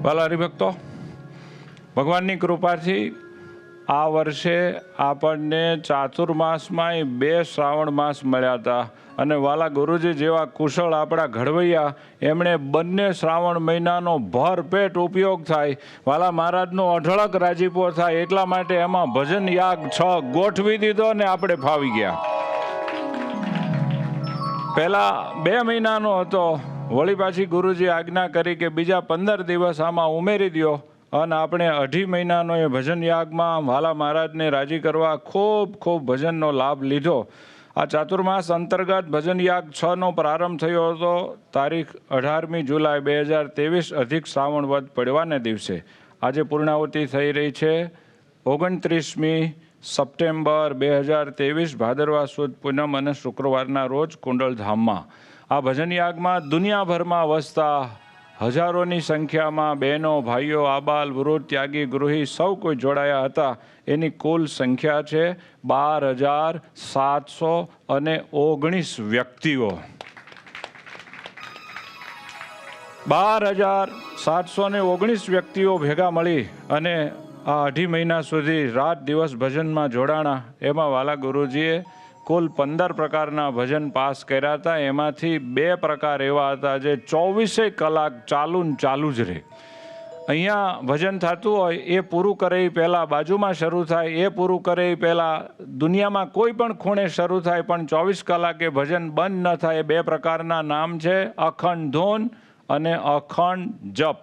વાલા હરિભક્તો, ભગવાનની કૃપાથી આ વર્ષે આપણને ચાતુર્માસમાં 2 શ્રાવણ માસ મળ્યા હતા અને વાલા ગુરુજી જેવા કુશળ આપણા ઘડવૈયા એમણે બંને શ્રાવણ મહિનાનો ભરપેટ ઉપયોગ થાય, વાલા મહારાજનો અઢળક રાજીપો થાય એટલા માટે એમાં ભજન યાગ 6 ગોઠવી દીધો ને આપણે ફાવી ગયા. પહેલા 2 મહિનાનો હતો, વળી પાછી ગુરુજી આજ્ઞા કરી કે બીજા 15 દિવસ આમાં ઉમેરી દો અને આપણે 2.5 મહિનાનો એ ભજન યાગમાં વાલા મહારાજને રાજી કરવા ખૂબ ભજનનો લાભ લીધો. આ ચાતુર્માસ અંતર્ગત ભજન યાગ 6નો પ્રારંભ થયો હતો તારીખ 18મી જુલાઈ 2023 અધિક શ્રાવણ વદ પડવાને દિવસે. આજે પૂર્ણાહુતિ થઈ રહી છે 29મી સપ્ટેમ્બર 2023 ભાદરવા સુદ પૂનમ અને શુક્રવારના રોજ કુંડલધામમાં. આ ભજન યાગમાં દુનિયાભરમાં વસતા હજારોની સંખ્યામાં બહેનો, ભાઈઓ, આબાલ, વૃદ્ધ, ત્યાગી, ગૃહી સૌ કોઈ જોડાયા હતા. એની કુલ સંખ્યા છે 12,719 વ્યક્તિઓ. 12,719 વ્યક્તિઓ ભેગા મળી અને આ 2.5 મહિના સુધી રાત દિવસ ભજનમાં જોડાણા. એમાં વાલા ગુરુજીએ કુલ 15 પ્રકારના ભજન પાસ કર્યા હતા. એમાંથી 2 પ્રકાર એવા હતા જે 24 કલાક ચાલુ જ રહે. અહીંયા ભજન થતું હોય એ પૂરું કરે પહેલાં બાજુમાં શરૂ થાય, એ પૂરું કરે પહેલાં દુનિયામાં કોઈ પણ ખૂણે શરૂ થાય, પણ 24 કલાકે ભજન બંધ ન થાય. એ 2 પ્રકારના નામ છે અખંડ ધૂન અને અખંડ જપ.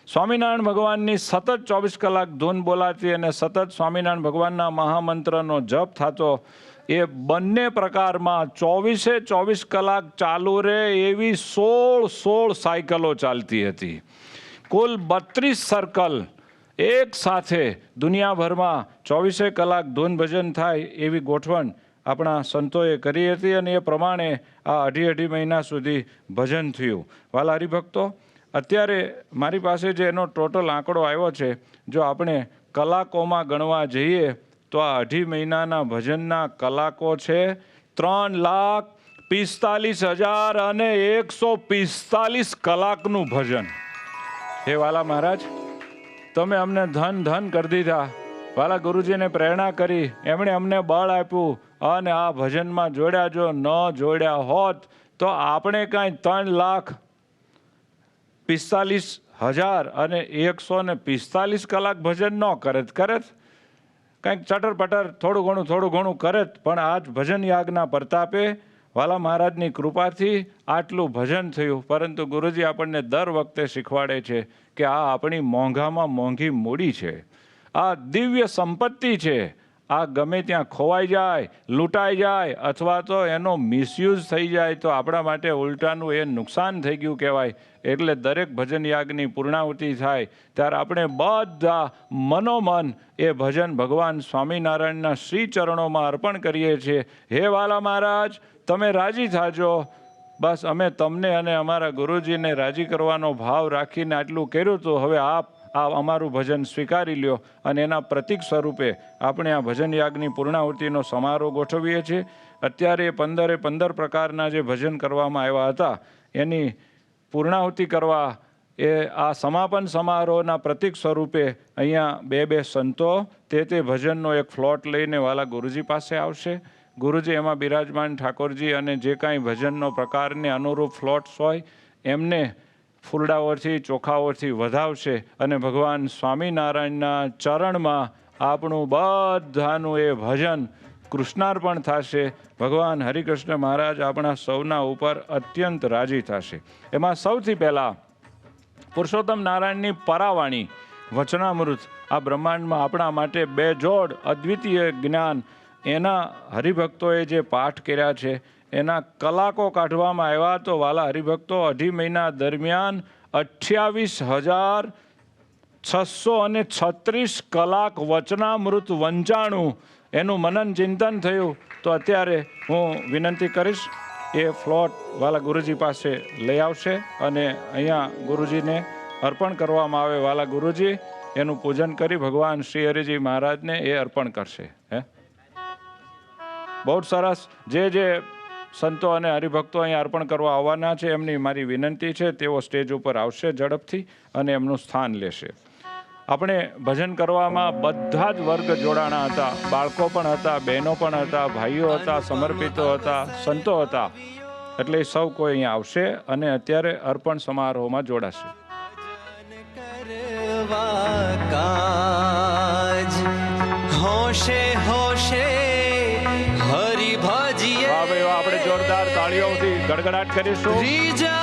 સ્વામિનારાયણ ભગવાનની સતત 24 કલાક ધૂન બોલાતી અને સતત સ્વામિનારાયણ ભગવાનના મહામંત્રનો જપ થતો. એ બંને પ્રકારમાં 24 કલાક ચાલુ રહે એવી 16 સાયકલો ચાલતી હતી. કુલ 32 સર્કલ એક સાથે દુનિયાભરમાં 24 કલાક ધૂન ભજન થાય એવી ગોઠવણ આપણા સંતોએ કરી હતી અને એ પ્રમાણે આ 2.5 મહિના સુધી ભજન થયું. વાલા હરિભક્તો, અત્યારે મારી પાસે જે એનો ટોટલ આંકડો આવ્યો છે, જો આપણે કલાકોમાં ગણવા જઈએ તો આ 2.5 મહિનાના ભજનના કલાકો છે 3,45,145 કલાકનું ભજન. હે વાલા મહારાજ, તમે અમને ધન કરી દીધા. વાલા ગુરુજીને પ્રેરણા કરી, એમણે અમને બળ આપ્યું અને આ ભજનમાં જોડ્યા. જો ન જોડ્યા હોત તો આપણે કાંઈ 3,45,145 કલાક ભજન ન કરત. કંઈક ચટર પટર થોડું ઘણું કરત, પણ આજ ભજન યાગના પ્રતાપે વાલા મહારાજની કૃપાથી આટલું ભજન થયું. પરંતુ ગુરુજી આપણને દર વખતે શીખવાડે છે કે આ આપણી મોંઘામાં મોંઘી મૂડી છે, આ દિવ્ય સંપત્તિ છે. આ ગમે ત્યાં ખોવાઈ જાય, લૂંટાઈ જાય અથવા તો એનો મિસયુઝ થઈ જાય તો આપણા માટે ઉલટાનું એ નુકસાન થઈ ગયું કહેવાય. એટલે દરેક ભજન યાગની પૂર્ણાહુતિ થાય ત્યારે આપણે બધા મનોમન એ ભજન ભગવાન સ્વામિનારાયણના શ્રી ચરણોમાં અર્પણ કરીએ છીએ. હે વાલા મહારાજ, તમે રાજી થાજો. બસ અમે તમને અને અમારા ગુરુજીને રાજી કરવાનો ભાવ રાખીને આટલું કર્યું હતું. હવે આપ આ અમારું ભજન સ્વીકારી લ્યો અને એના પ્રતીક સ્વરૂપે આપણે આ ભજન યાગની પૂર્ણાહુતિનો સમારોહ ગોઠવીએ છીએ. અત્યારે 15 પ્રકારના જે ભજન કરવામાં આવ્યા હતા એની પૂર્ણાહુતિ કરવા એ આ સમાપન સમારોહના પ્રતીક સ્વરૂપે અહીંયા 2 સંતો તે ભજનનો એક ફ્લોટ લઈને વાલા ગુરુજી પાસે આવશે. ગુરુજી એમાં બિરાજમાન ઠાકોરજી અને જે કાંઈ ભજનનો પ્રકારને અનુરૂપ ફ્લોટ્સ હોય એમને ફૂલડાઓથી ચોખાઓથી વધાવશે અને ભગવાન સ્વામિનારાયણના ચરણમાં આપણું બધાનું એ ભજન કૃષ્ણાર્પણ થશે. ભગવાન હરિકૃષ્ણ મહારાજ આપણા સૌના ઉપર અત્યંત રાજી થશે. એમાં સૌથી પહેલાં પુરુષોત્તમ નારાયણની પરાવાણી વચનામૃત આ બ્રહ્માંડમાં આપણા માટે બેજોડ અદ્વિતીય જ્ઞાન એના હરિભક્તોએ જે પાઠ કર્યા છે એના કલાકો કાઢવામાં આવ્યા. તો વાલા હરિભક્તો, 2.5 મહિના દરમિયાન 28,636 કલાક વચનામૃત વંચાણું એનું મનન ચિંતન થયું. તો અત્યારે હું વિનંતી કરીશ એ ફ્લોટ વાલા ગુરુજી પાસે લઈ આવશે અને અહીંયા ગુરુજીને અર્પણ કરવામાં આવે. વાલા ગુરુજી એનું પૂજન કરી ભગવાન શ્રી હરિજી મહારાજને એ અર્પણ કરશે. બહુ સરસ. જે સંતો અને હરિભક્તો અહીં અર્પણ કરવા આવવાના છે. એમની મારી વિનંતી છે તેઓ સ્ટેજ ઉપર આવશે ઝડપથી અને એમનું સ્થાન લેશે. આપણે ભજન કરવામાં બધા જ વર્ગ જોડાણા હતા. બાળકો પણ હતા, બહેનો પણ હતા, ભાઈઓ હતા, સમર્પિતો હતા, સંતો હતા. એટલે સૌ કોઈ અહીંયા આવશે અને અત્યારે અર્પણ સમારોહમાં જોડાશે. હોશે હોશે હરી ભાજીએ. વાહ ભાઈ વાહ, આપણે જોરદાર તાળીઓથી ગડગડાટ કરીશું.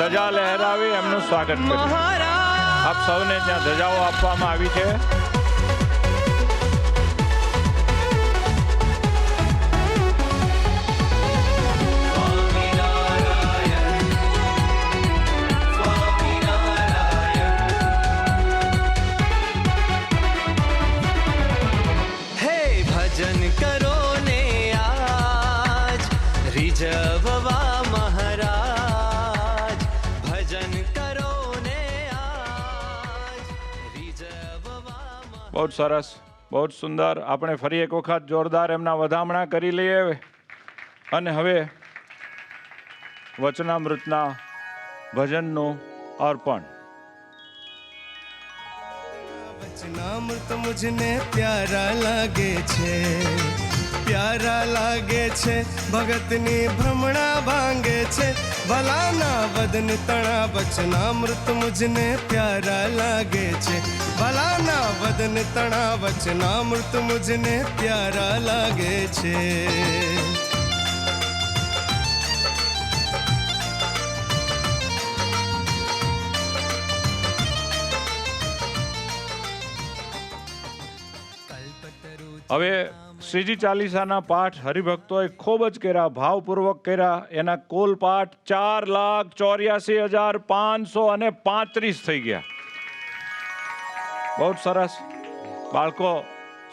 ધજા લહેરાવી એમનું સ્વાગત કરીશું. આપ સૌને ત્યાં ધજાઓ આપવામાં આવી છે. બહુ જ સરસ, બહુ જ સુંદર. આપણે ફરી એક વખત જોરદાર એમના વધામણા કરી લઈએ. અને હવે વચનામૃતના ભજનનું અર્પણ. વચનામૃત મુझને પ્યારા લાગે છે, પ્યારા લાગે છે. ભગતની ભ્રમણા ભાંગે છે, ભલાના વદન તણા. વચનામૃત મુझને પ્યારા લાગે છે, ભલાના વદન તણા. વચનામૃત મુझને પ્યારા લાગે છે. હવે શ્રીજી ચાલીસાના પાઠ હરિભક્તોએ ખૂબ જ કર્યા, ભાવપૂર્વક કર્યા. એના કુલ પાઠ 4,84,535 થઈ ગયા. બહુ જ સરસ. બાળકો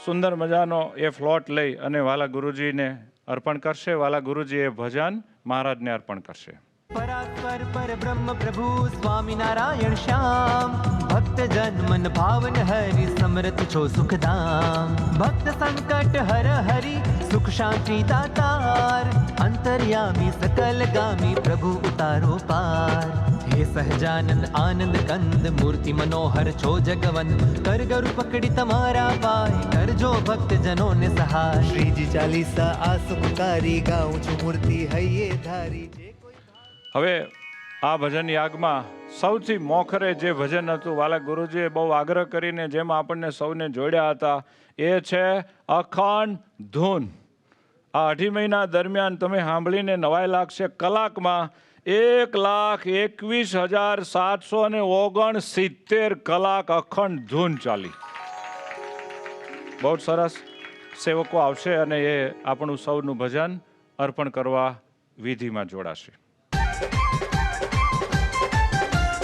સુંદર મજાનો એ ફ્લોટ લઈ અને વાલા ગુરુજીને અર્પણ કરશે. વાલા ગુરુજી એ ભજન મહારાજને અર્પણ કરશે. પરાત્પર પર બ્રહ્મ પ્રભુ સ્વામિનારાયણ શ્યામ. ભક્ત જન મન ભાવન હરિ સમરત છો સુખધામ. ભક્ત સંકટ હર હરિ સુખ શાંતિ દાતાર. અંતર્યામી સકલ ગામી પ્રભુ ઉતારો પાર. હે સહજાનંદ આનંદ કંદ મૂર્તિ મનોહર છો જગવંત. કર ગરુ પકડી તમારા પાય કરજો ભક્ત જનોને સહાય. શ્રીજી ચાલીસા આ સુખકારી ગાઉં છું મૂર્તિ હૈયે ધારી. હવે આ ભજન યાગમાં સૌથી મોખરે જે ભજન હતું, વાલા ગુરુજીએ બહુ આગ્રહ કરીને જેમ આપણને સૌને જોડ્યા હતા, એ છે અખંડ ધૂન. આ 2.5 મહિના દરમિયાન તમે સાંભળીને નવાઈ લાગશે. કલાકમાં 1,21,769 કલાક અખંડ ધૂન ચાલી. બહુ જ સરસ. સેવકો આવશે અને એ આપણું સૌનું ભજન અર્પણ કરવા વિધિમાં જોડાશે.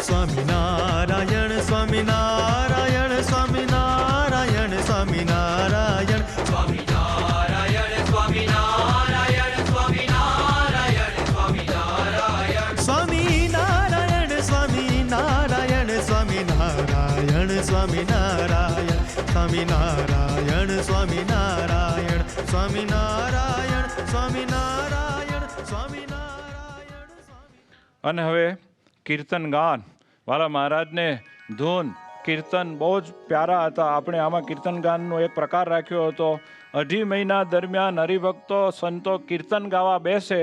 સ્વામિનારાયણ સ્વામિનારાયણ સ્વામિનારાયણ સ્વામિનારાયણ સ્વામિનારાયણ સ્વામિનારાયણ સ્વામિનારાયણ સ્વામિનારાયણ. સ્વામિનારાયણ સ્વામિનારાયણ સ્વામિનારાયણ સ્વામિનારાયણ સ્વામિનારાયણ સ્વામિનારાયણ સ્વામિનારાયણ સ્વામિનારાયણ સ્વામિનારાયણ. અને હવે કીર્તન ગાન. વાલા મહારાજને ધૂન કીર્તન બહુ જ પ્યારા હતા. આપણે આમાં કીર્તન ગાનનો એક પ્રકાર રાખ્યો હતો. 2.5 મહિના દરમિયાન હરિભક્તો સંતો કીર્તન ગાવા બેસે.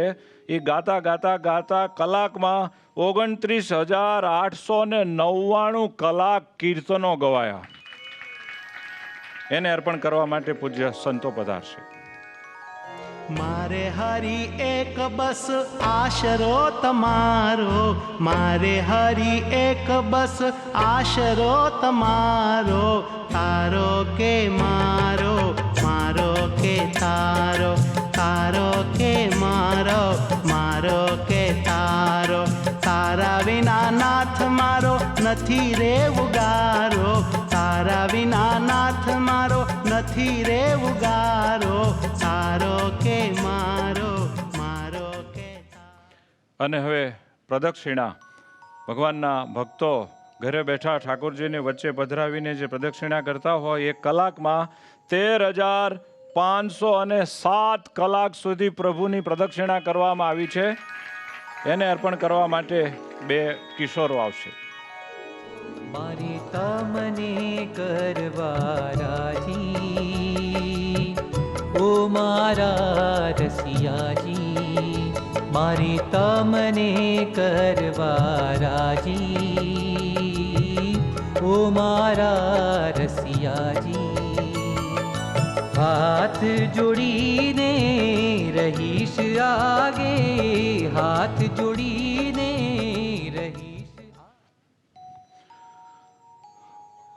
એ ગાતા ગાતા ગાતા કલાકમાં 29,899 કલાક કીર્તનો ગવાયા. એને અર્પણ કરવા માટે પૂજ્ય સંતો પધારશે. મારે હરી એક બસ આશરો તમારો, મારે હરી એક બસ આશરો તમારો. તારો કે મારો, મારો કે તારો, તારો કે મારો, મારો કે તારો. તારા વિના નાથ મારો નથી રે ઉગારો, તારા વિના નાથ મારો નથી રે ઉગારો. તારો કે મારો, મારો કે તારો. અને હવે પ્રદક્ષિણા. ભગવાનના ભક્તો ઘરે બેઠા ઠાકોરજીને વચ્ચે પધરાવીને જે પ્રદક્ષિણા કરતા હોય, 1 કલાકમાં 507 કલાક સુધી પ્રભુની પ્રદક્ષિણા કરવામાં આવી છે. એને અર્પણ કરવા માટે 2 કિશોરો આવશે. મારી તમને કરવા રાજી, ઓ મારા રસિયાજી, મારી તમને કરવા રાજી, ઓ મારા રસિયાજી. હાથ જોડીને રહીશ આગે, હાથ જોડીને રહીશ.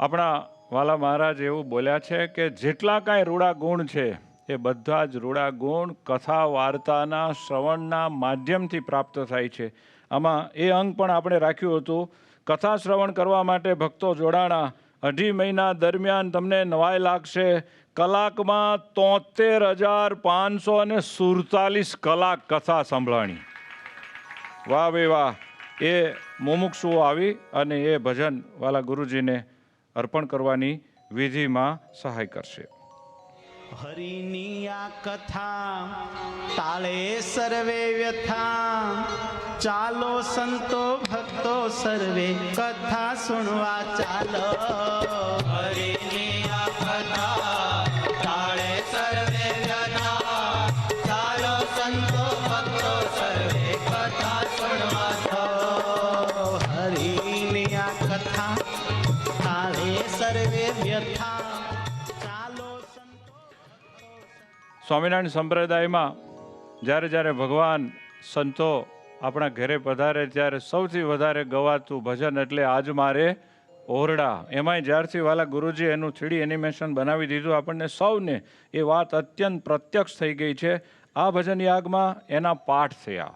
આપણા વાલા મહારાજ એવું બોલ્યા છે કે જેટલા કાંઈ રૂડા ગુણ છે એ બધા જ રૂડા ગુણ કથા વાર્તાના શ્રવણના માધ્યમથી પ્રાપ્ત થાય છે. આમાં એ અંગ પણ આપણે રાખ્યું હતું, કથા શ્રવણ કરવા માટે ભક્તો જોડાણા. 2.5 મહિના દરમિયાન તમને નવાઈ લાગશે. કલાકમાં 73,547 કલાક કથા સંભળાણી. વાહ ભાઈ વાહ. એ મુમુક્ષુઓ આવી અને એ ભજન વાલા ગુરુજીને અર્પણ કરવાની વિધિમાં સહાય કરશે. હરિની આ કથા તાળે સર્વે વ્યથા, ચાલો સંતો ભક્તો સર્વે કથા સુણવા ચાલો. હરિની આ કથા તાળે સર્વે વ્યથા, ચાલો સંતો ભક્તો સર્વે કથા સુણવા ચાલો. હરિની આ કથા તાળે સર્વે વ્યથા. સ્વામિનારાયણ સંપ્રદાયમાં જ્યારે જ્યારે ભગવાન સંતો આપણા ઘરે પધારે ત્યારે સૌથી વધારે ગવાતું ભજન એટલે આજ મારે ઓરડા. એમાંય જ્યારથી વાલા ગુરુજી એનું 3D એનિમેશન બનાવી દીધું આપણને સૌને એ વાત અત્યંત પ્રત્યક્ષ થઈ ગઈ છે. આ ભજન યાગમાં એના પાઠ થયા.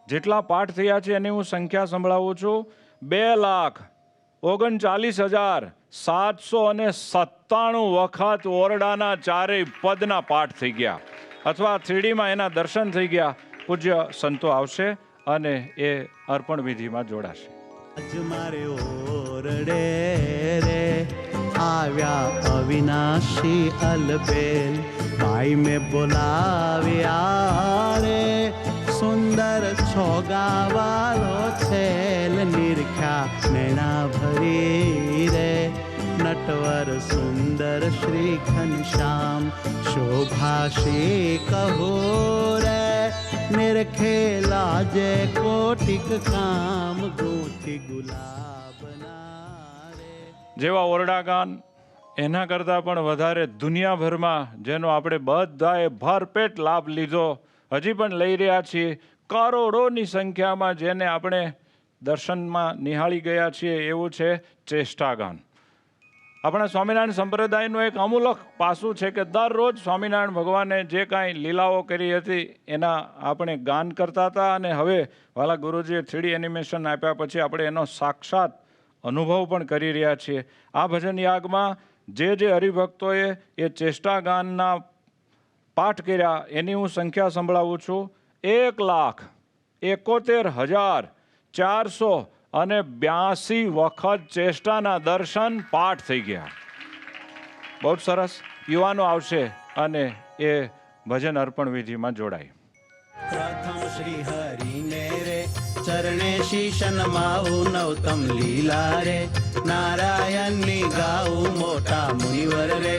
જેટલા પાઠ થયા છે એની હું સંખ્યા સંભળાવું છું. 2,39,797 વખત ઓરડાના 4 પદના પાઠ થઈ ગયા, અથવા 3Dમાં એના દર્શન થઈ ગયા. પૂજ્ય સંતો આવશે અને એ અર્પણ વિધિમાં જોડાશે. આજ મારે ઓરડે રે આવ્યા અવિનાશી અલબેલ, ભાઈ મેં બોલાવ્યા રે સુંદર છોગાવાલો છેલ, નિરખ્યા નૈણા ભરી રે નટવર સુંદર શ્રી ઘનશ્યામ, શોભાશી કહો રે નિરખેલા જે કોટિક કામ, ગોઠી ગુલાબના રે. જેવા ઓરડા ગાન એના કરતાં પણ વધારે દુનિયાભરમાં જેનો આપણે બધાએ ભરપેટ લાભ લીધો, હજી પણ લઈ રહ્યા છીએ, કરોડોની સંખ્યામાં જેને આપણે દર્શનમાં નિહાળી ગયા છીએ, એવું છે ચેષ્ટાગાન. આપણા સ્વામિનારાયણ સંપ્રદાયનું એક અમૂલક પાસું છે કે દરરોજ સ્વામિનારાયણ ભગવાને જે કાંઈ લીલાઓ કરી હતી એના આપણે ગાન કરતા હતા, અને હવે વાલા ગુરુજીએ 3D એનિમેશન આપ્યા પછી આપણે એનો સાક્ષાત અનુભવ પણ કરી રહ્યા છીએ. આ ભજન યાગમાં જે હરિભક્તોએ એ ચેષ્ટાગાનના પાઠ કર્યા એની હું સંખ્યા સંભળાવું છું. 1,71,482 વખત ચેષ્ટાના દર્શન પાઠ થઈ ગયા. બહુ સરસ. યુવાનો આવશે અને એ ભજન અર્પણ વિધિમાં જોડાય. પ્રથમ શ્રી હરિને રે ચરણે શીશ નમાવું, નવતમ લીલા રે નારાયણની ગાવું, મોટા મુનિવર રે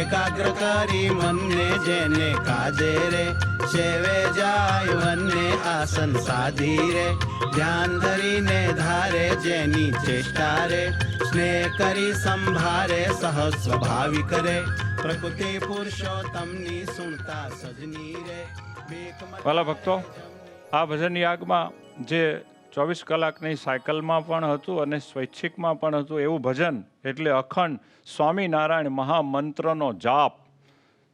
એકાગ્ર કરી મનને જેને કાજે રે, સેવે જાય વનને આસન સાધી રે, ધ્યાન ધરીને ધારે જેની ચેષ્ટા રે, સ્નેહ કરી સંભારે સહજ સ્વભાવિક રે, પ્રકૃતિ પુરુષોત્તમની સુણતા સજની રે. વાલા ભક્તો, આ ભજન યાગમાં જે 24 કલાકની સાયકલમાં પણ હતું અને સ્વૈચ્છિકમાં પણ હતું એવું ભજન એટલે અખંડ સ્વામિનારાયણ મહામંત્રનો જાપ.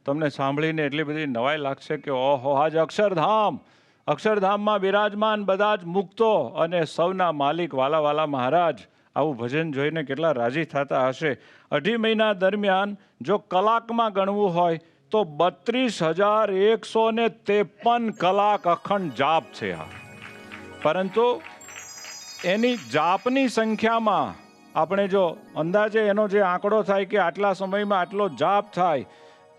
તમને સાંભળીને એટલી બધી નવાઈ લાગશે કે ઓહો, આજ અક્ષરધામમાં બિરાજમાન બધા જ મુક્તો અને સૌના માલિક વાલા મહારાજ આવું ભજન જોઈને કેટલા રાજી થતા હશે. 2.5 મહિના દરમિયાન જો કલાકમાં ગણવું હોય તો 32,153 કલાક અખંડ જાપ છે. પરંતુ એની જાપની સંખ્યામાં આપણે જો અંદાજે એનો જે આંકડો થાય કે આટલા સમયમાં આટલો જાપ થાય,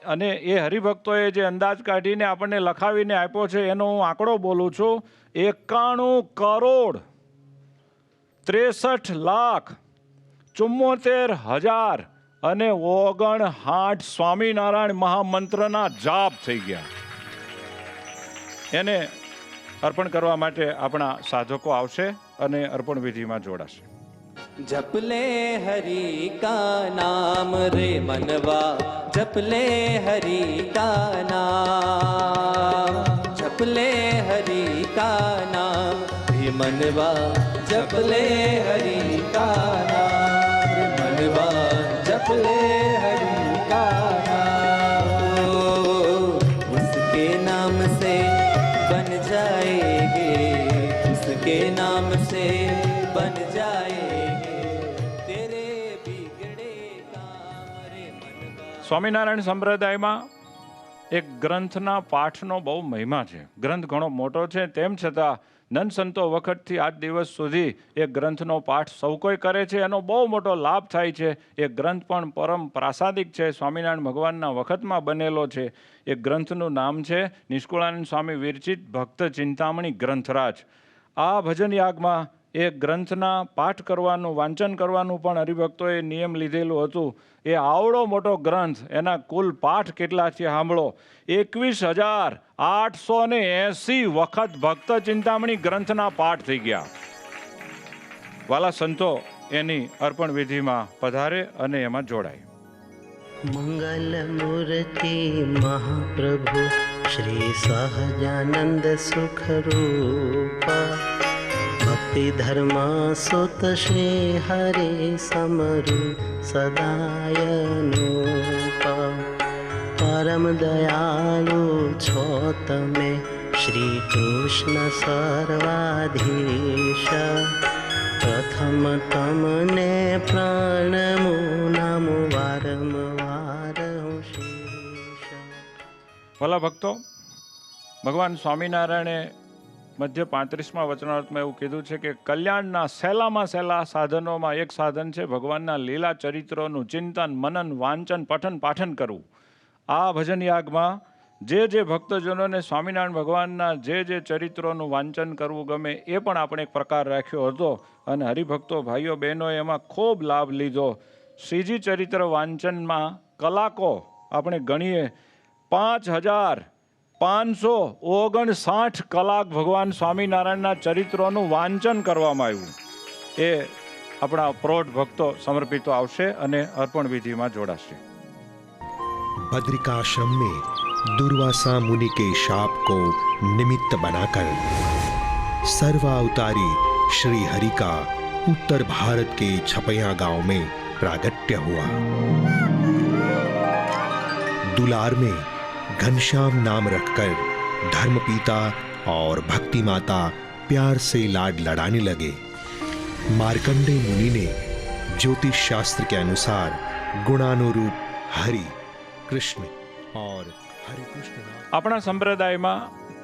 અને એ હરિભક્તોએ જે અંદાજ કાઢીને આપણને લખાવીને આપ્યો છે એનો હું આંકડો બોલું છું, 91,63,74,000 અને 59 સ્વામિનારાયણ મહામંત્રના જાપ થઈ ગયા. એને અર્પણ કરવા માટે આપણા સાધકો આવશે અને અર્પણ વિધિમાં જોડાશે. जप ले हरि का नाम रे मनवा, जप ले हरि का नाम, जप ले हरि का नाम रे मनवा, जप ले हरि का नाम रे मनवा, जप ले हरि का नाम. उसके नाम से बन जाएंगे, उसके नाम से बन जाएंगे. સ્વામિનારાયણ સંપ્રદાયમાં એક ગ્રંથના પાઠનો બહુ મહિમા છે. ગ્રંથ ઘણો મોટો છે, તેમ છતાં નંદ સંતો વખતથી આજ દિવસ સુધી એક ગ્રંથનો પાઠ સૌ કોઈ કરે છે, એનો બહુ મોટો લાભ થાય છે. એ ગ્રંથ પણ પરમ પ્રાસાદિક છે, સ્વામિનારાયણ ભગવાનના વખતમાં બનેલો છે. એ ગ્રંથનું નામ છે નિષ્કુળાનંદ સ્વામી વિરચિત ભક્ત ચિંતામણી ગ્રંથરાજ. આ ભજન યાગમાં એ ગ્રંથના પાઠ કરવાનું, વાંચન કરવાનું પણ હરિભક્તોએ નિયમ લીધેલું હતું. એ આવડો મોટો ગ્રંથ, એના કુલ પાઠ કેટલા છે સાંભળો. 21,880 વખત ભક્ત ચિંતામણી ગ્રંથના પાઠ થઈ ગયા. વાલા સંતો એની અર્પણ વિધિમાં પધારે અને એમાં જોડાય. મંગલ મૂર્તિ મહાપ્રભુ શ્રી સહજાનંદ સુખ રૂપા, ભક્તિ ધર્મ સુત શ્રી હરિ સમરુ સદાયનુપા. પરમ દયાળુ છો તમે શ્રી કૃષ્ણ સર્વાધીશ, પ્રથમ તમને પ્રણમો નામ વારંવાર હું શીશ. ભલા ભક્તો, ભગવાન સ્વામિનારાયણે મધ્ય 35મા વચનામૃતમાં એવું કીધું છે કે કલ્યાણના સહેલામાં સહેલા સાધનોમાં એક સાધન છે ભગવાનના લીલા ચરિત્રોનું ચિંતન, મનન, વાંચન, પઠન, પાઠન કરવું. આ ભજન યાગમાં જે ભક્તજનોને સ્વામિનારાયણ ભગવાનના જે ચરિત્રોનું વાંચન કરવું ગમે એ પણ આપણે એક પ્રકાર રાખ્યો હતો અને હરિભક્તો ભાઈઓ બહેનોએ એમાં ખૂબ લાભ લીધો. શ્રીજી ચરિત્ર વાંચનમાં કલાકો આપણે ગણીએ 5,559 કલાક ભગવાન સ્વામિનારાયણના ચરિત્રોનું વાંચન કરવામાં આવ્યું. એ આપણા પ્રૌઢ ભક્તો સમર્પિતો આવશે અને અર્પણ વિધિમાં જોડાશે. बद्रिकाश्रम में दुर्वासा मुनि के शाप को निमित्त बनाकर सर्वावतारी श्री हरि का उत्तर भारत के छपैया गांव में प्रागट्य हुआ. दुलार में घनश्याम नाम रखकर धर्मपिता और भक्ति माता प्यार से लाड लड़ाने लगे. मार्कंडेय मुनि ने ज्योतिष शास्त्र के अनुसार गुणानुरूप हरि, कृष्ण और हरिकृष्ण આપણા સંપ્રદાયમાં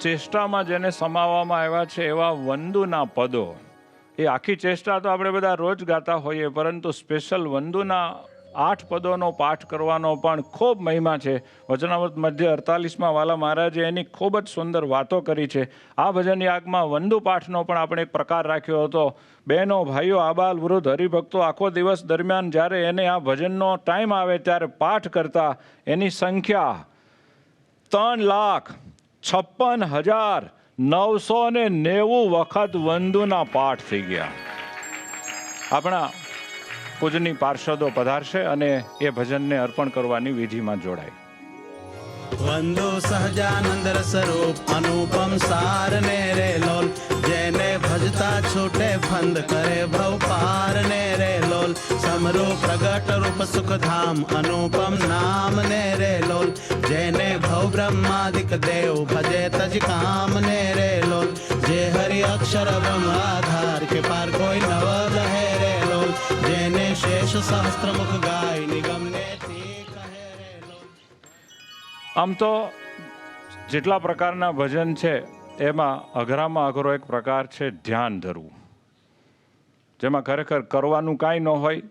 ચેષ્ટામાં જેને સમાવવામાં આવ્યા છે એવા વંદુના પદો, એ આખી ચેષ્ટા તો આપણે બધા રોજ ગાતા હોઈએ, પરંતુ સ્પેશિયલ વંદુના 8 પદોનો પાઠ કરવાનો પણ ખૂબ મહિમા છે. વચનામૃત મધ્ય 48માં વાલા મહારાજે એની ખૂબ જ સુંદર વાતો કરી છે. આ ભજન યાગમાં વંદુ પાઠનો પણ આપણે એક પ્રકાર રાખ્યો હતો. બહેનો, ભાઈઓ, આબાલ વૃદ્ધ હરિભક્તો આખો દિવસ દરમિયાન જ્યારે એને આ ભજનનો ટાઈમ આવે ત્યારે પાઠ કરતા એની સંખ્યા 3,56,990 વખત વંદુના પાઠ થઈ ગયા. આપણા પૂજની પાર્ષદો પધારશે અને એ ભજનને અર્પણ કરવાની વિધિમાં જોડાય. વંદો સહજાનંદ સ્વરૂપ અનુપમ સાર ને રે લોલ, જેને ભજતા છૂટે ફંદ કરે ભવ પાર ને રે લોલ. સમરો પ્રગટ રૂપ સુખધામ અનુપમ નામ ને રે લોલ, જેને ભવ બ્રહ્માદિક દેવ ભજે તજ કામ ને રે લોલ. જે હરિ અક્ષર બ્રહ્મ આધાર કે પાર કોઈ નવ રહે રે લોલ, જેને શેષ સહસ્ત્ર મુખ ગાય નિગમ ને તે કહે રે લોલ. આમ તો જેટલા પ્રકારના ભજન છે એમાં અઘરામાં અઘરો એક પ્રકાર છે ધ્યાન ધરવું, જેમાં ખરેખર કરવાનું કાંઈ ન હોય,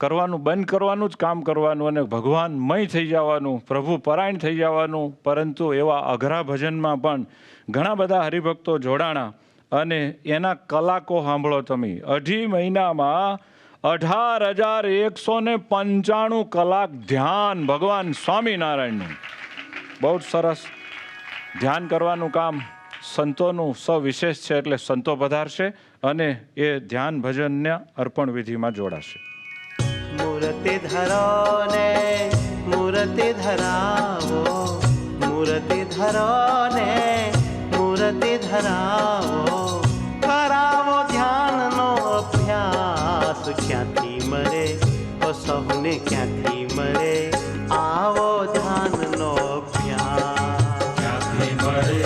કરવાનું બંધ કરવાનું જ કામ કરવાનું અને ભગવાનમય થઈ જવાનું, પ્રભુ પરાયણ થઈ જવાનું. પરંતુ એવા અઘરા ભજનમાં પણ ઘણા બધા હરિભક્તો જોડાણા અને એના કલાકો સાંભળો તમે. 2.5 મહિનામાં 18,195 કલાક ધ્યાન ભગવાન સ્વામિનારાયણનું. બહુ જ સરસ ધ્યાન કરવાનું કામ સંતોનું સવિશેષ છે, એટલે સંતો પધારશે અને એ ધ્યાન ભજનના અર્પણ વિધિમાં જોડાશે. મૂર્તિ ધરો ને મૂર્તિ ધરાવો, મૂર્તિ ધરો ને મૂર્તિ ધરાવો, કરાવો ધ્યાનનો અભ્યાસ. ક્યાંથી મળે ઓ સૌને ક્યાંથી મળે આવો ધ્યાનનો અભ્યાસ. ક્યાંથી મળે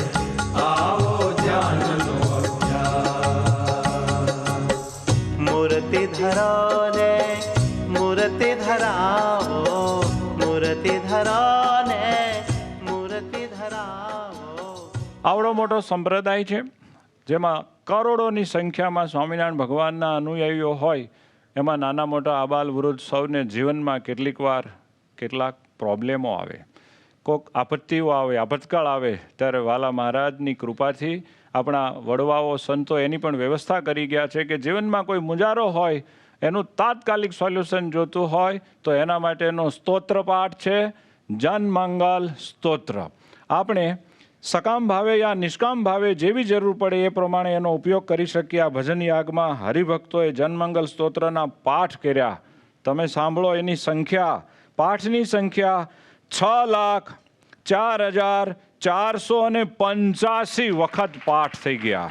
આવો ધ્યાનનો અભ્યાસ. મૂર્તિ ધરો ને મૂર્તિ ધરાવો, મૂર્તિ ધરો ને મૂર્તિ ધરાવો. આવડો મોટો સંપ્રદાય છે જેમાં કરોડોની સંખ્યામાં સ્વામિનારાયણ ભગવાનના અનુયાયીઓ હોય. એમાં નાના મોટા આબાલ વૃદ્ધ સૌને જીવનમાં કેટલીક વાર કેટલાક પ્રોબ્લેમો આવે, કોઈક આપત્તિઓ આવે, આપતકાળ આવે, ત્યારે વાલા મહારાજની કૃપાથી આપણા વડવાઓ સંતો એની પણ વ્યવસ્થા કરી ગયા છે કે જીવનમાં કોઈ મુંજારો હોય, એનું તાત્કાલિક સોલ્યુશન જોતું હોય તો એના માટેનો સ્તોત્ર પાઠ છે જનમંગલ સ્તોત્ર. આપણે સકામ ભાવે યા નિષ્કામ ભાવે જેવી જરૂર પડે એ પ્રમાણે એનો ઉપયોગ કરી શકીએ. આ ભજન યાગમાં હરિભક્તોએ જનમંગલ સ્તોત્રના પાઠ કર્યા. તમે સાંભળો એની સંખ્યા, પાઠની સંખ્યા 6,04,485 વખત પાઠ થઈ ગયા.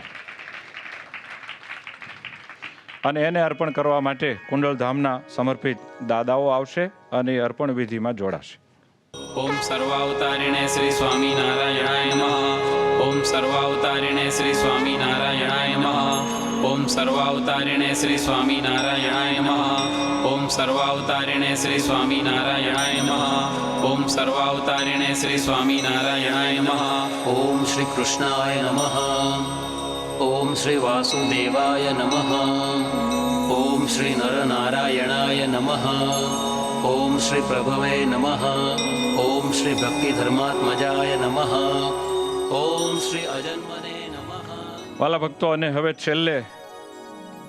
અને એને અર્પણ કરવા માટે કુંડલધામના સમર્પિત દાદાઓ આવશે અને એ અર્પણ વિધિમાં જોડાશે. ઓમ સર્વાવતારિણે શ્રી સ્વામિનારાયણાય નમઃ. ઓમ સર્વાવતારિણે શ્રી સ્વામિનારાયણાય નમઃ. ઓમ સર્વાવતારિણે શ્રી સ્વામિનારાયણાય નમઃ. ઓમ સર્વાવતારિણે શ્રી સ્વામિનારાયણાય નમઃ. ઓમ સર્વાવતારિણે શ્રી સ્વામિનારાયણાય નમઃ. ઓમ શ્રી કૃષ્ણાય નમઃ. ઓમ શ્રી વાસુદેવાય નમઃ. ઓમ શ્રી નરનારાયણાય નમઃ. ઓમ શ્રી પ્રભવે નમઃ. ઓમ શ્રી ભક્તિ ધર્માત્મજાય નમઃ. ઓમ શ્રી અજન્મને નમઃ. વાલા ભક્તો, અને હવે છેલ્લે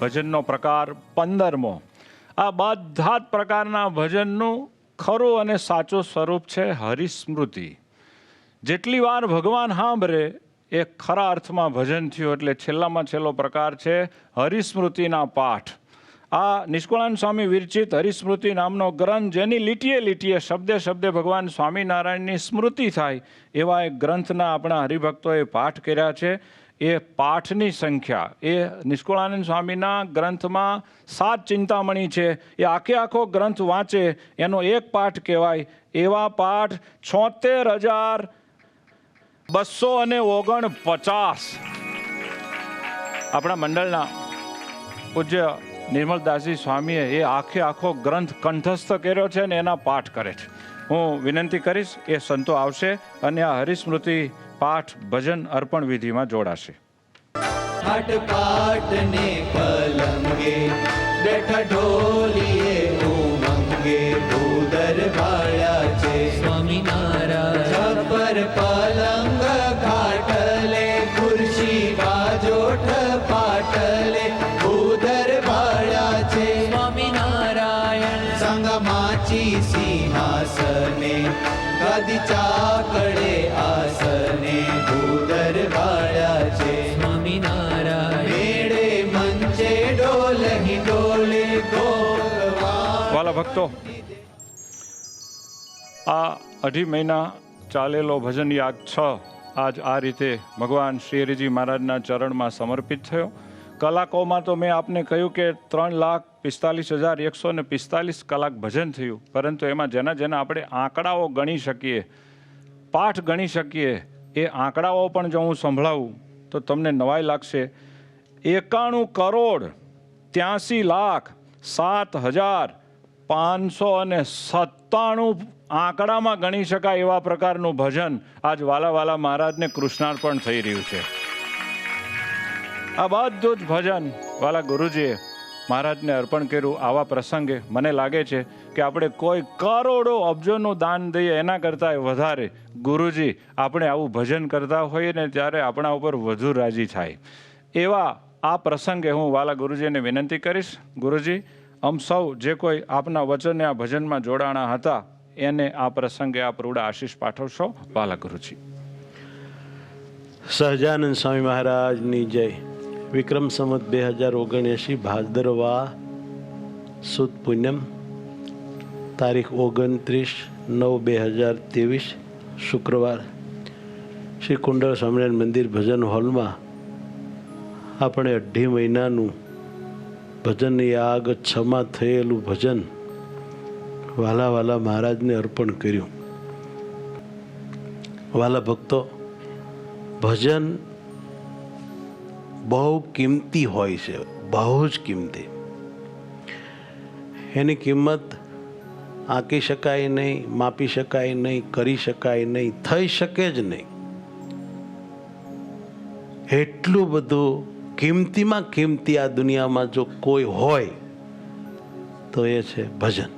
ભજનનો પ્રકાર 15મો. આ બધા જ પ્રકારના ભજનનું ખરું અને સાચું સ્વરૂપ છે હરિસ્મૃતિ. જેટલી વાર ભગવાન સાંભળે એ ખરા અર્થમાં ભજન થયું. એટલે છેલ્લામાં છેલ્લો પ્રકાર છે હરિસ્મૃતિના પાઠ. આ નિષ્કુળાનંદ સ્વામી વિરચિત હરિસ્મૃતિ નામનો ગ્રંથ, જેની લીટીએ લીટીએ શબ્દે શબ્દે ભગવાન સ્વામિનારાયણની સ્મૃતિ થાય એવા એક ગ્રંથના આપણા હરિભક્તોએ પાઠ કર્યા છે. એ પાઠની સંખ્યા, એ નિષ્કુળાનંદ સ્વામીના ગ્રંથમાં 7 ચિંતામણી છે. એ આખો ગ્રંથ વાંચે એનો એક પાઠ કહેવાય. એવા પાઠ 76,249 આપણા મંડળના પૂજ્ય નિર્મલદાસજી સ્વામીએ એ આખો ગ્રંથ કંઠસ્થ કર્યો છે અને એના પાઠ કરે છે. હું વિનંતી કરીશ એ સંતો આવશે અને આ હરિસ્મૃતિ પાઠ ભજન અર્પણ વિધિમાં જોડાશે. ठाट पाट ने पलंगे बैठा ढोलिए उमंगे भूदर भाया छे स्वामीनारायण पर पलंग खाटले खुर्शी बाजोठ पाटले भूदर भाया छे स्वामीनारायण संगमाची सिंहासने गदी चाकड़े आसने भूदर भाया छे વાલા ભક્તો, આ 2.5 મહિના ચાલેલો ભજન યાગ 6 આજ આ રીતે ભગવાન શ્રી હરિજી મહારાજના ચરણમાં સમર્પિત થયો. કલાકોમાં તો મેં આપને કહ્યું કે 3,45,145 કલાક ભજન થયું. પરંતુ એમાં જેના આપણે આંકડાઓ ગણી શકીએ, પાઠ ગણી શકીએ, એ આંકડાઓ પણ જો હું સંભળાવું તો તમને નવાઈ લાગશે. 91,07,597 આંકડામાં ગણી શકાય એવા પ્રકારનું ભજન આજ વાલા મહારાજને કૃષ્ણાર્પણ થઈ રહ્યું છે. આ બધું જ ભજન વાલા ગુરુજીએ મહારાજને અર્પણ કર્યું. આવા પ્રસંગે મને લાગે છે કે આપણે કોઈ કરોડો અબજોનું દાન દઈએ એના કરતાં વધારે ગુરુજી આપણે આવું ભજન કરતા હોઈએ ને ત્યારે આપણા ઉપર વધુ રાજી થાય. એવા આ પ્રસંગે હું વાલા ગુરુજીને વિનંતી કરીશ, ગુરુજી આમ સૌ જે કોઈ આપના વચને આ ભજનમાં જોડાણા હતા એને આ પ્રસંગે આપ રૂડા આશીષ પાઠવશો. વાલા ગુરુજી. સહજાનંદ સ્વામી મહારાજની જય. વિક્રમ સંવત 2079 ભાદરવા સુદ પૂનમ, તારીખ 29/9/2023 શુક્રવાર, શ્રી કુંડળ સ્વામિનારાયણ મંદિર ભજન હોલમાં આપણે 2.5 મહિનાનું ભજન યાગ 6માં થયેલું ભજન વાલા વાલા મહારાજને અર્પણ કર્યું. વાલા ભક્તો, ભજન બહુ કિંમતી હોય છે, બહુ જ કિંમતી. એની કિંમત આંકી શકાય નહીં, માપી શકાય નહીં, કરી શકાય નહીં, થઈ શકે જ નહીં. એટલું બધું કિંમતીમાં કિંમતી આ દુનિયામાં જો કોઈ હોય તો એ છે ભજન.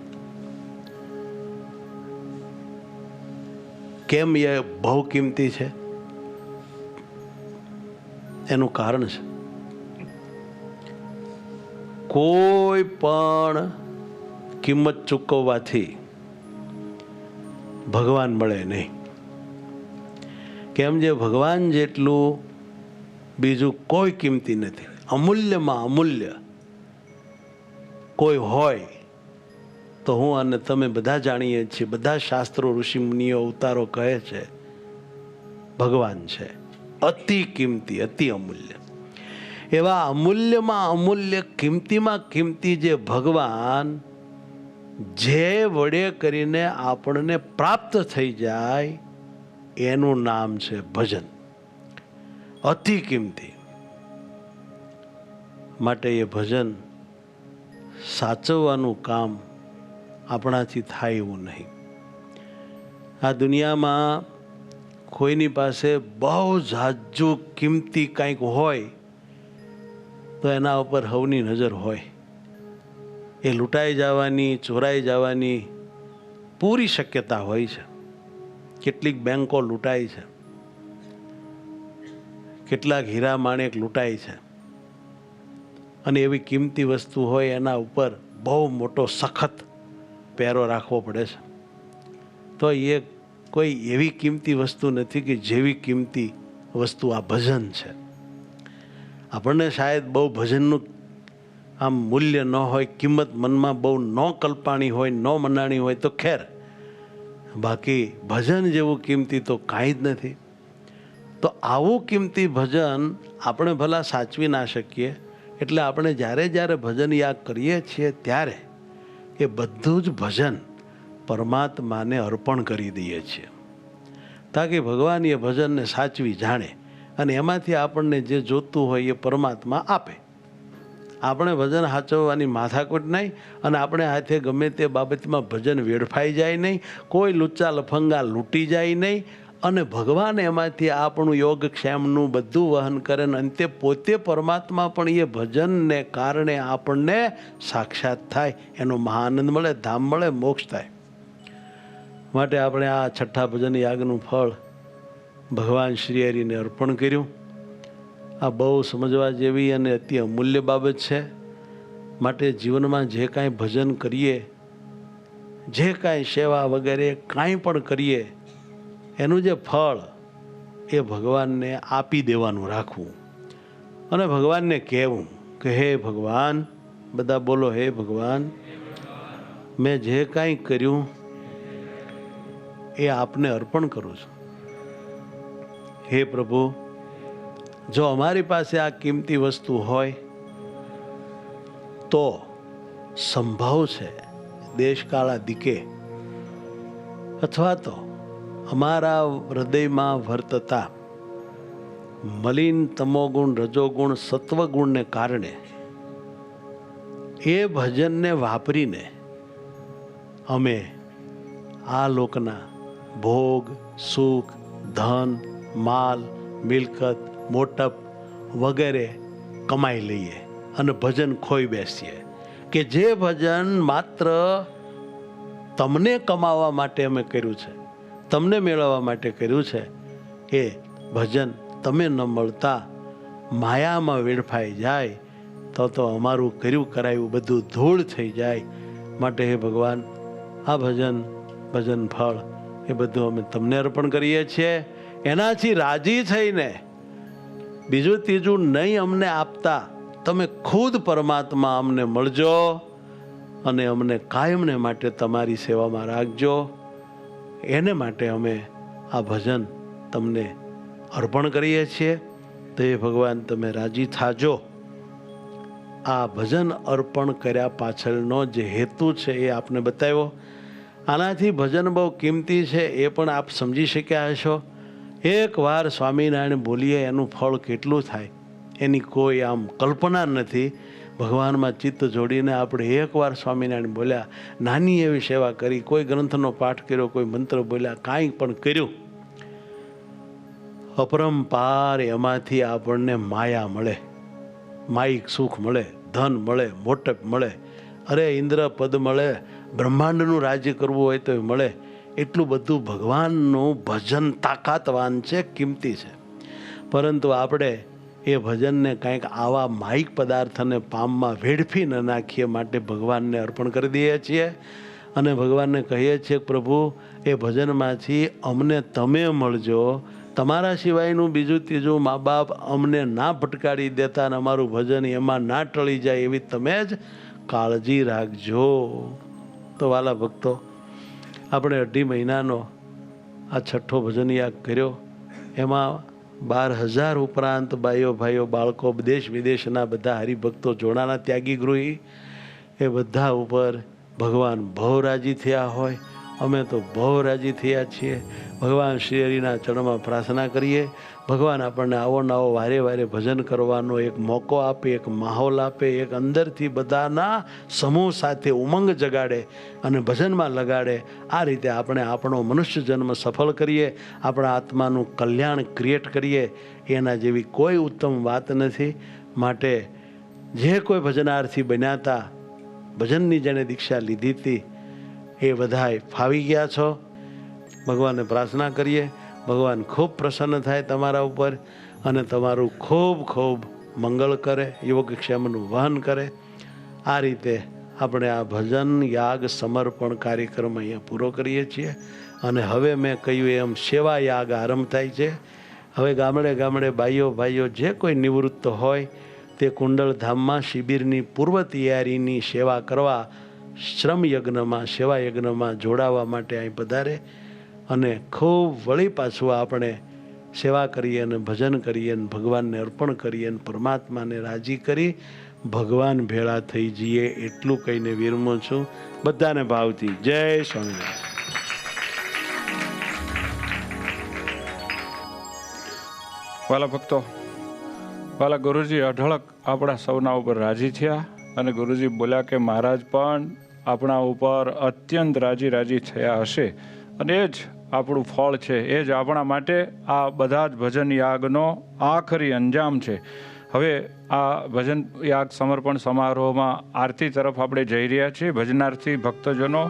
કેમ એ બહુ કિંમતી છે? એનું કારણ છે, કોઈ પણ કિંમત ચૂકવવાથી ભગવાન મળે નહીં. કેમ? જે ભગવાન જેટલું બીજું કોઈ કિંમતી નથી. અમૂલ્યમાં અમૂલ્ય કોઈ હોય તો હું અને તમે બધા જાણીએ છીએ, બધા શાસ્ત્રો ઋષિ મુનિઓ અવતારો કહે છે ભગવાન છે અતિ કિંમતી, અતિ અમૂલ્ય. એવા અમૂલ્યમાં અમૂલ્ય, કિંમતીમાં કિંમતી જે ભગવાન, જે વડે કરીને આપણને પ્રાપ્ત થઈ જાય એનું નામ છે ભજન. અતિ કિંમતી. માટે એ ભજન સાચવવાનું કામ આપણાથી થાય એવું નહીં. આ દુનિયામાં કોઈની પાસે બહુ ઝાઝું કિંમતી કંઈક હોય તો એના ઉપર હવની નજર હોય. એ લૂંટાઈ જવાની, ચોરાઈ જવાની પૂરી શક્યતા હોય છે. કેટલીક બેંકો લૂંટાઈ છે, કેટલાક હીરા માણેક લૂંટાય છે, અને એવી કિંમતી વસ્તુ હોય એના ઉપર બહુ મોટો સખત પહેરો રાખવો પડે છે. તો એ કોઈ એવી કિંમતી વસ્તુ નથી કે જેવી કિંમતી વસ્તુ આ ભજન છે. આપણને શાયદ બહુ ભજનનું આમ મૂલ્ય ન હોય, કિંમત મનમાં બહુ ન કલ્પાણી હોય, ન મનાણી હોય તો ખેર, બાકી ભજન જેવું કિંમતી તો કાંઈ જ નથી. તો આવું કિંમતી ભજન આપણે ભલા સાચવી ના શકીએ, એટલે આપણે જ્યારે જ્યારે ભજન યાગ કરીએ છીએ ત્યારે એ બધું જ ભજન પરમાત્માને અર્પણ કરી દઈએ છીએ, તાકી ભગવાન એ ભજનને સાચવી જાણે અને એમાંથી આપણને જે જોતું હોય એ પરમાત્મા આપે. આપણે ભજન સાચવવાની માથાકૂટ નહીં, અને આપણે હાથે ગમે તે બાબતમાં ભજન વેડફાઈ જાય નહીં, કોઈ લુચ્ચા લફંગા લૂંટી જાય નહીં, અને ભગવાન એમાંથી આપણું યોગક્ષેમનું બધું વહન કરે ને અંતે પોતે પરમાત્મા પણ એ ભજનને કારણે આપણને સાક્ષાત થાય, એનો મહાનંદ મળે, ધામ મળે, મોક્ષ થાય. માટે આપણે આ 6ઠ્ઠા ભજન યાગનું ફળ ભગવાન શ્રી હરિને અર્પણ કર્યું. આ બહુ સમજવા જેવી અને અતિ અમૂલ્ય બાબત છે. માટે જીવનમાં જે કાંઈ ભજન કરીએ, જે કાંઈ સેવા વગેરે કાંઈ પણ કરીએ, એનું જે ફળ એ ભગવાનને આપી દેવાનું રાખવું, અને ભગવાનને કહેવું કે હે ભગવાન, બધા બોલો હે ભગવાન, મેં જે કાંઈ કર્યું એ આપને અર્પણ કરું છું. હે પ્રભુ, જો અમારી પાસે આ કિંમતી વસ્તુ હોય તો સંભવ છે દેશકાળા દીકે, અથવા તો અમારા હૃદયમાં વર્તતા મલિન તમોગુણ, રજોગુણ, સત્વગુણને કારણે એ ભજનને વાપરીને અમે આ લોકના ભોગ, સુખ, ધન, માલ, મિલકત, મોટપ વગેરે કમાઈ લઈએ અને ભજન ખોઈ બેસીએ કે જે ભજન માત્ર તમને કમાવા માટે અમે કર્યું છે, તમને મેળવવા માટે કર્યું છે, એ ભજન તમે ન મળતા માયામાં વેડફાઈ જાય તો અમારું કર્યું કરાયું બધું ધૂળ થઈ જાય. માટે હે ભગવાન, આ ભજન ફળ એ બધું અમે તમને અર્પણ કરીએ છીએ. એનાથી રાજી થઈને બીજું ત્રીજું નહીં અમને આપતા, તમે ખુદ પરમાત્મા અમને મળજો અને અમને કાયમને માટે તમારી સેવામાં રાખજો. એને માટે અમે આ ભજન તમને અર્પણ કરીએ છીએ. તો એ ભગવાન તમે રાજી થાજો. આ ભજન અર્પણ કર્યા પાછળનો જે હેતુ છે એ આપને બતાવ્યો. આનાથી ભજન બહુ કિંમતી છે એ પણ આપ સમજી શક્યા હશો. એકવાર સ્વામિનારાયણ બોલીએ એનું ફળ કેટલું થાય એની કોઈ આમ કલ્પના નથી. ભગવાનમાં ચિત્ત જોડીને આપણે એકવાર સ્વામિનારાયણ બોલ્યા, નાની એવી સેવા કરી, કોઈ ગ્રંથનો પાઠ કર્યો, કોઈ મંત્ર બોલ્યા, કાંઈ પણ કર્યું, અપરંપાર એમાંથી આપણને માયા મળે, માયિક સુખ મળે, ધન મળે, મોટપ મળે, અરે ઇન્દ્ર પદ મળે, બ્રહ્માંડનું રાજ્ય કરવું હોય તો મળે. એટલું બધું ભગવાનનું ભજન તાકાતવાન છે, કિંમતી છે. પરંતુ આપણે એ ભજનને કંઈક આવા માયિક પદાર્થને પામમાં વેડફી ન નાખીએ માટે ભગવાનને અર્પણ કરી દઈએ છીએ અને ભગવાનને કહીએ છીએ, પ્રભુ એ ભજનમાંથી અમને તમે મળજો, તમારા સિવાયનું બીજું ત્રીજું મા બાપ અમને ના ભટકાડી દેતા અને અમારું ભજન એમાં ના ટળી જાય એવી તમે જ કાળજી રાખજો. તો વાલા ભક્તો, આપણે 2.5 મહિનાનો આ 6ઠ્ઠો ભજન યાગ કર્યો. એમાં 12,000 ઉપરાંત ભાઈઓ બાળકો, દેશ વિદેશના બધા હરિભક્તો, જોડાના ત્યાગી ગૃહી, એ બધા ઉપર ભગવાન બહુ રાજી થયા હોય. અમે તો બહુ રાજી થયા છીએ. ભગવાન શ્રી હરિના ચરણમાં પ્રાર્થના કરીએ, ભગવાન આપણને આવો નવો વારે વારે ભજન કરવાનો એક મોકો આપે, એક માહોલ આપે, એક અંદરથી બધાના સમૂહ સાથે ઉમંગ જગાડે અને ભજનમાં લગાડે. આ રીતે આપણે આપણો મનુષ્ય જન્મ સફળ કરીએ, આપણા આત્માનું કલ્યાણ ક્રિએટ કરીએ. એના જેવી કોઈ ઉત્તમ વાત નથી. માટે જે કોઈ ભજનાર્થી બન્યા હતા, ભજનની જેણે દીક્ષા લીધી હતી, એ બધાય ફાવી ગયા છો. ભગવાનને પ્રાર્થના કરીએ, ભગવાન ખૂબ પ્રસન્ન થાય તમારા ઉપર અને તમારું ખૂબ ખૂબ મંગળ કરે, યોગક્ષેમનું વહન કરે. આ રીતે આપણે આ ભજન યાગ સમર્પણ કાર્યક્રમ અહીંયા પૂરો કરીએ છીએ. અને હવે મેં કહ્યું એમ સેવા યાગ આરંભ થાય છે. હવે ગામડે ગામડે ભાઈઓ જે કોઈ નિવૃત્ત હોય તે કુંડલધામમાં શિબિરની પૂર્વ તૈયારીની સેવા કરવા, શ્રમ યજ્ઞમાં, સેવા યજ્ઞમાં જોડાવા માટે અહીં પધારે અને ખૂબ વળી પાછું આપણે સેવા કરીએ અને ભજન કરીએ અને ભગવાનને અર્પણ કરીએ અને પરમાત્માને રાજી કરી ભગવાન ભેળા થઈ જઈએ. એટલું કહીને વિરમું છું. બધાને ભાવથી જય સ્વામિનારાયણ. વાલા ભક્તો, વાલા ગુરુજી અઢળક આપણા સૌના ઉપર રાજી થયા અને ગુરુજી બોલ્યા કે મહારાજ પણ આપણા ઉપર અત્યંત રાજી થયા હશે અને એ જ આપણું ફળ છે. એ જ આપણા માટે આ બધા જ ભજન યાગનો આખરી અંજામ છે. હવે આ ભજન યાગ સમર્પણ સમારોહમાં આરતી તરફ આપણે જઈ રહ્યા છીએ. ભજનાર્થી ભક્તજનો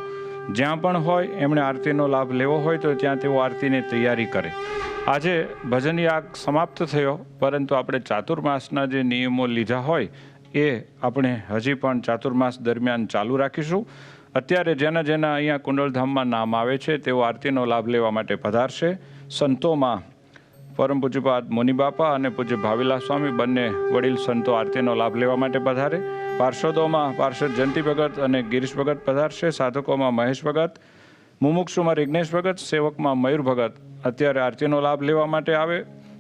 જ્યાં પણ હોય એમણે આરતીનો લાભ લેવો હોય તો ત્યાં તેઓ આરતીની તૈયારી કરે. આજે ભજન યાગ સમાપ્ત થયો, પરંતુ આપણે ચાતુર્માસના જે નિયમો લીધા હોય એ આપણે હજી પણ ચાતુર્માસ દરમિયાન ચાલુ રાખીશું. અત્યારે જેના અહીંયા કુંડલધામમાં નામ આવે છે તેઓ આરતીનો લાભ લેવા માટે પધારશે. સંતોમાં પરમ પૂજ્યપાદ મુનિબાપા અને પૂજ્ય ભાવીલા સ્વામી બંને વડીલ સંતો આરતીનો લાભ લેવા માટે પધારે. પાર્ષદોમાં પાર્ષદ જયંતિ ભગત અને ગિરીશ ભગત પધારશે. સાધકોમાં મહેશ ભગત, મુમુક્ષુમાં રિગ્નેશ ભગત, સેવકમાં મયુર ભગત અત્યારે આરતીનો લાભ લેવા માટે આવે.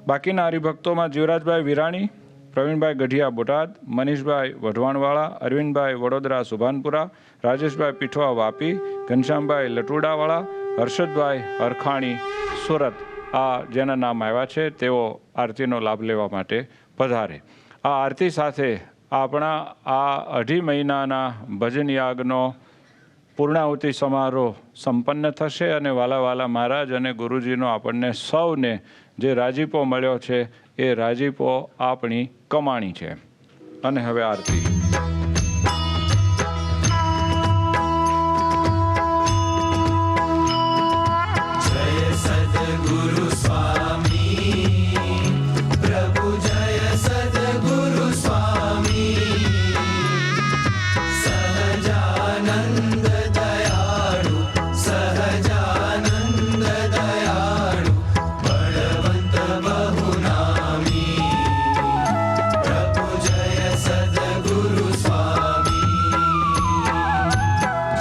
બાકીના હરિભક્તોમાં જીવરાજભાઈ વિરાણી, પ્રવીણભાઈ ગઢિયા બોટાદ, મનીષભાઈ વઢવાણવાળા, અરવિંદભાઈ વડોદરા સુભાનપુરા, રાજેશભાઈ પીઠવા વાપી, ઘનશ્યામભાઈ લટુડાવાળા, હર્ષદભાઈ હરખાણી સુરત, આ જેના નામ આવ્યા છે તેઓ આરતીનો લાભ લેવા માટે પધારે. આ આરતી સાથે આપણા આ 2.5 મહિનાના ભજન યાગનો પૂર્ણાહુતિ સમારોહ સંપન્ન થશે અને વાલા મહારાજ અને ગુરુજીનો આપણને સૌને જે રાજીપો મળ્યો છે એ રાજીપો આપણી કમાણી છે. અને હવે આરતી. जय सद्गुरु स्वामी प्रभु जय सद्गुरु स्वामी सहजानंद दयाळु सहजानंद दयाळु बलवंत बहुनामी प्रभु जय सद्गुरु स्वामी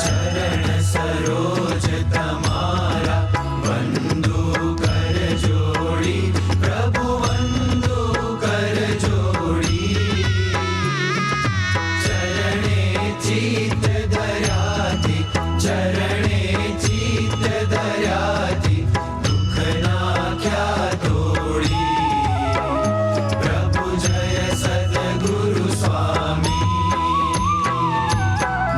चरण सरोज तमारा वंदु कर जोड़ी प्रभु वंदु कर जोड़ी चरणे चित दयाति चरणे चित दयाति दुख नाख्या तोड़ी प्रभु जय सद्गुरु स्वामी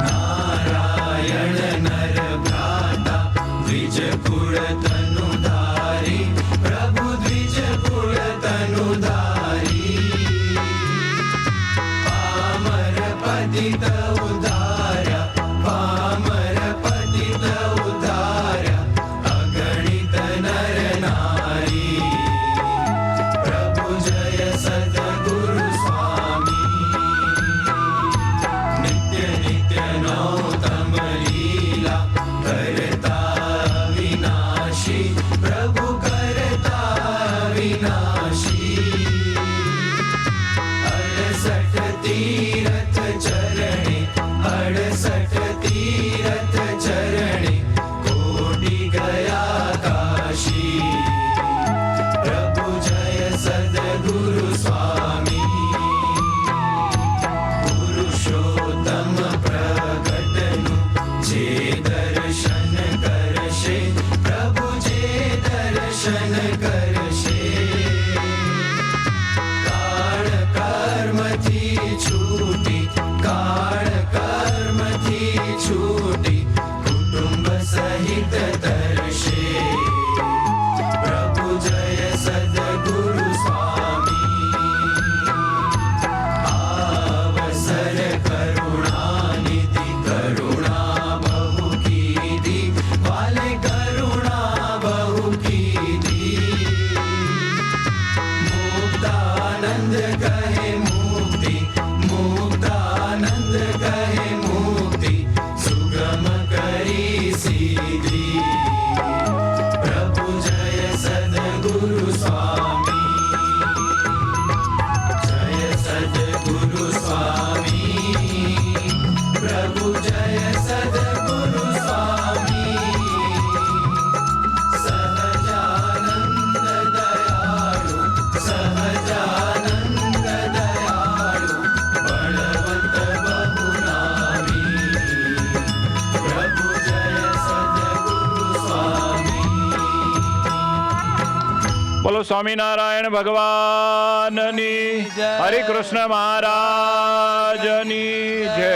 नारायण नर भ्राता द्विज कुल तनुधारी प्रभु द्विज कुल तनुधारी पामर पतित उद्धार्य पामर पतित उद्धार्य अगणित नर नारी प्रभु जय सद्गुरु स्वामी नित्य नित्य नौतम लीला करता विनाशी प्रभु करता विनाशी 68 तीरथ चरणे 68 तीरथ चरणे कोटि गया काशी प्रभु जय सद्गुरु स्वामी पुरुषोत्तम प्रगटनु जे दर्शन करशे प्रभु जे दर्शन करशे काळ कर्मथी छूटी काळ कर्मथी छूटी कुटुंब सहित तरशे प्रभु जय सद्गुरु स्वामी आवसर करुणानिधि करुणा बहु कीधी वाले करुणा बहु कीधी मुक्तानंद कहे मुक्ति मुक्तानंद कहे मुक्ति सुगम करी सीधी प्रभु जय सद्गुरु स्वामी जय सद्गुरु स्वामी प्रभु जय सद्गुरु स्वामी सहजानंद दयाळु सहजानंद दयाळु बलवंत बहुनामी प्रभु जय सद्गुरु स्वामी બોલો સ્વામિનારાયણ ભગવાનની, હરિકૃષ્ણ મહારાજની જય.